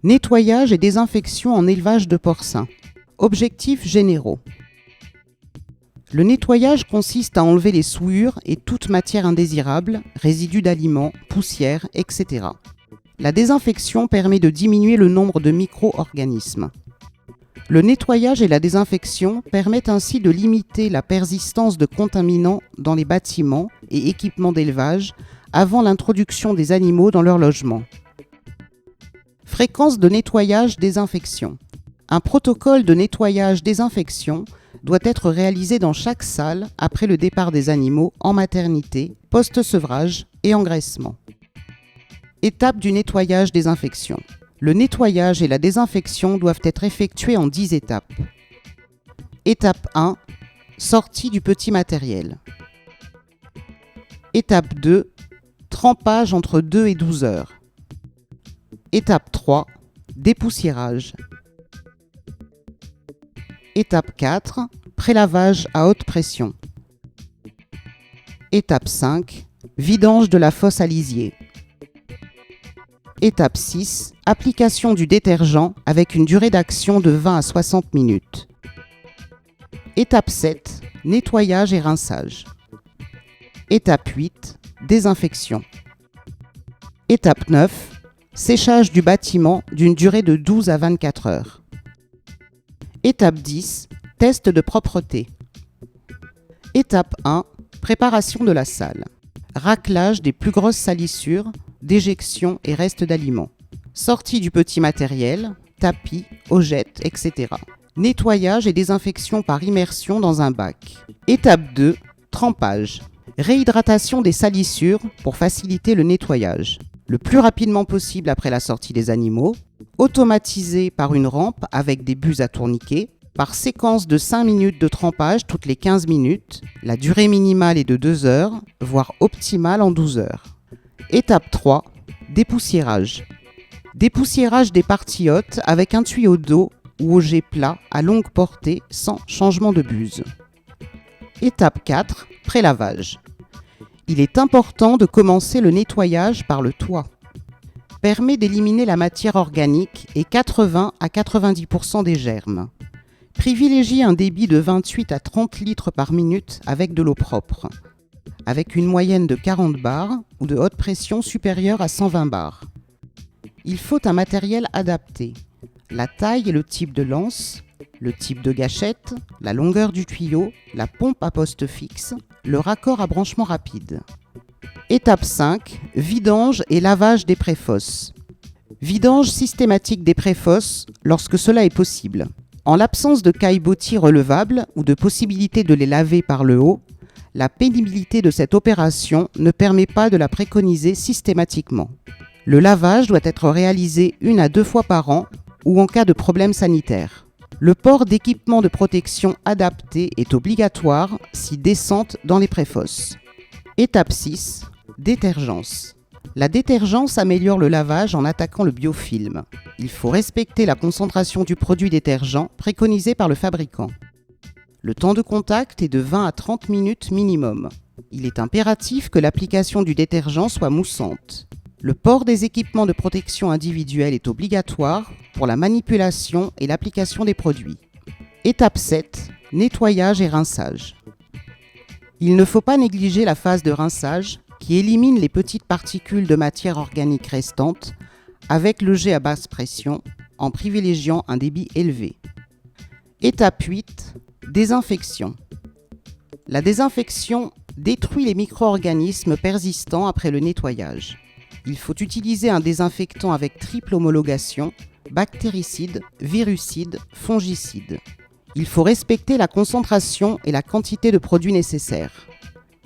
Nettoyage et désinfection en élevage de porcins. Objectifs généraux. Le nettoyage consiste à enlever les souillures et toute matière indésirable, résidus d'aliments, poussière, etc. La désinfection permet de diminuer le nombre de micro-organismes. Le nettoyage et la désinfection permettent ainsi de limiter la persistance de contaminants dans les bâtiments et équipements d'élevage avant l'introduction des animaux dans leur logement. Fréquence de nettoyage-désinfection. Un protocole de nettoyage-désinfection doit être réalisé dans chaque salle après le départ des animaux en maternité, post-sevrage et engraissement. Étape du nettoyage-désinfection. Le nettoyage et la désinfection doivent être effectués en 10 étapes. Étape 1. Sortie du petit matériel. Étape 2. Trempage entre 2 et 12 heures. Étape 3. Dépoussiérage. Étape 4. Prélavage à haute pression. Étape 5. Vidange de la fosse à lisier. Étape 6. Application du détergent avec une durée d'action de 20 à 60 minutes. Étape 7. Nettoyage et rinçage. Étape 8. Désinfection. Étape 9. Séchage du bâtiment d'une durée de 12 à 24 heures. Étape 10. Test de propreté. Étape 1. Préparation de la salle. Raclage des plus grosses salissures, déjection et restes d'aliments. Sortie du petit matériel, tapis, hogettes, etc. Nettoyage et désinfection par immersion dans un bac. Étape 2. Trempage. Réhydratation des salissures pour faciliter le nettoyage. Le plus rapidement possible après la sortie des animaux. Automatisé par une rampe avec des buses à tourniquet. Par séquence de 5 minutes de trempage toutes les 15 minutes. La durée minimale est de 2 heures, voire optimale en 12 heures. Étape 3. Dépoussiérage. Dépoussiérage des parties hautes avec un tuyau d'eau ou auger plat à longue portée sans changement de buse. Étape 4. Prélavage. Il est important de commencer le nettoyage par le toit. Permet d'éliminer la matière organique et 80 à 90% des germes. Privilégie un débit de 28 à 30 litres par minute avec de l'eau propre, avec une moyenne de 40 bars ou de haute pression supérieure à 120 bars. Il faut un matériel adapté, la taille et le type de lance, le type de gâchette, la longueur du tuyau, la pompe à poste fixe, le raccord à branchement rapide. Étape 5. Vidange et lavage des préfosses. Vidange systématique des préfosses lorsque cela est possible. En l'absence de caillebotis relevables ou de possibilité de les laver par le haut, la pénibilité de cette opération ne permet pas de la préconiser systématiquement. Le lavage doit être réalisé 1 à 2 fois par an ou en cas de problème sanitaire. Le port d'équipements de protection adaptés est obligatoire si descente dans les préfosses. Étape 6. Détergence. La détergence améliore le lavage en attaquant le biofilm. Il faut respecter la concentration du produit détergent préconisée par le fabricant. Le temps de contact est de 20 à 30 minutes minimum. Il est impératif que l'application du détergent soit moussante. Le port des équipements de protection individuelle est obligatoire pour la manipulation et l'application des produits. Étape 7. Nettoyage et rinçage. Il ne faut pas négliger la phase de rinçage qui élimine les petites particules de matière organique restantes avec le jet à basse pression en privilégiant un débit élevé. Étape 8. Désinfection. La désinfection détruit les micro-organismes persistants après le nettoyage. Il faut utiliser un désinfectant avec triple homologation, bactéricide, virucide, fongicide. Il faut respecter la concentration et la quantité de produits nécessaires.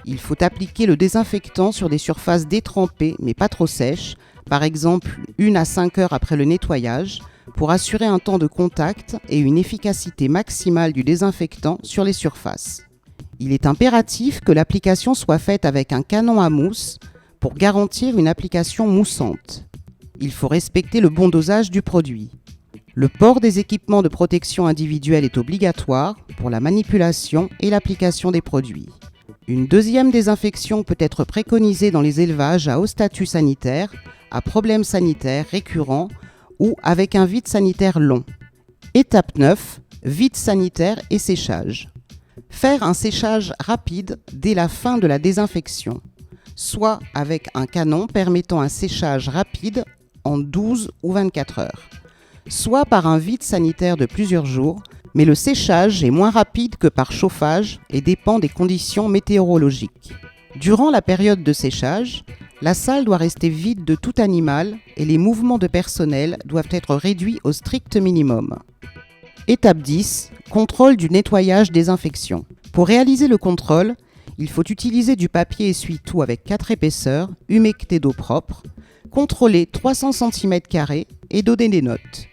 Il faut appliquer le désinfectant sur des surfaces détrempées mais pas trop sèches, par exemple 1 à 5 heures après le nettoyage, pour assurer un temps de contact et une efficacité maximale du désinfectant sur les surfaces. Il est impératif que l'application soit faite avec un canon à mousse pour garantir une application moussante. Il faut respecter le bon dosage du produit. Le port des équipements de protection individuelle est obligatoire pour la manipulation et l'application des produits. Une deuxième désinfection peut être préconisée dans les élevages à haut statut sanitaire, à problèmes sanitaires récurrents ou avec un vide sanitaire long. Étape 9, vide sanitaire et séchage. Faire un séchage rapide dès la fin de la désinfection, soit avec un canon permettant un séchage rapide en 12 ou 24 heures, soit par un vide sanitaire de plusieurs jours, mais le séchage est moins rapide que par chauffage et dépend des conditions météorologiques. Durant la période de séchage, la salle doit rester vide de tout animal et les mouvements de personnel doivent être réduits au strict minimum. Étape 10. Contrôle du nettoyage-désinfection. Pour réaliser le contrôle, il faut utiliser du papier essuie-tout avec 4 épaisseurs, humecté d'eau propre, contrôler 300 cm² et donner des notes.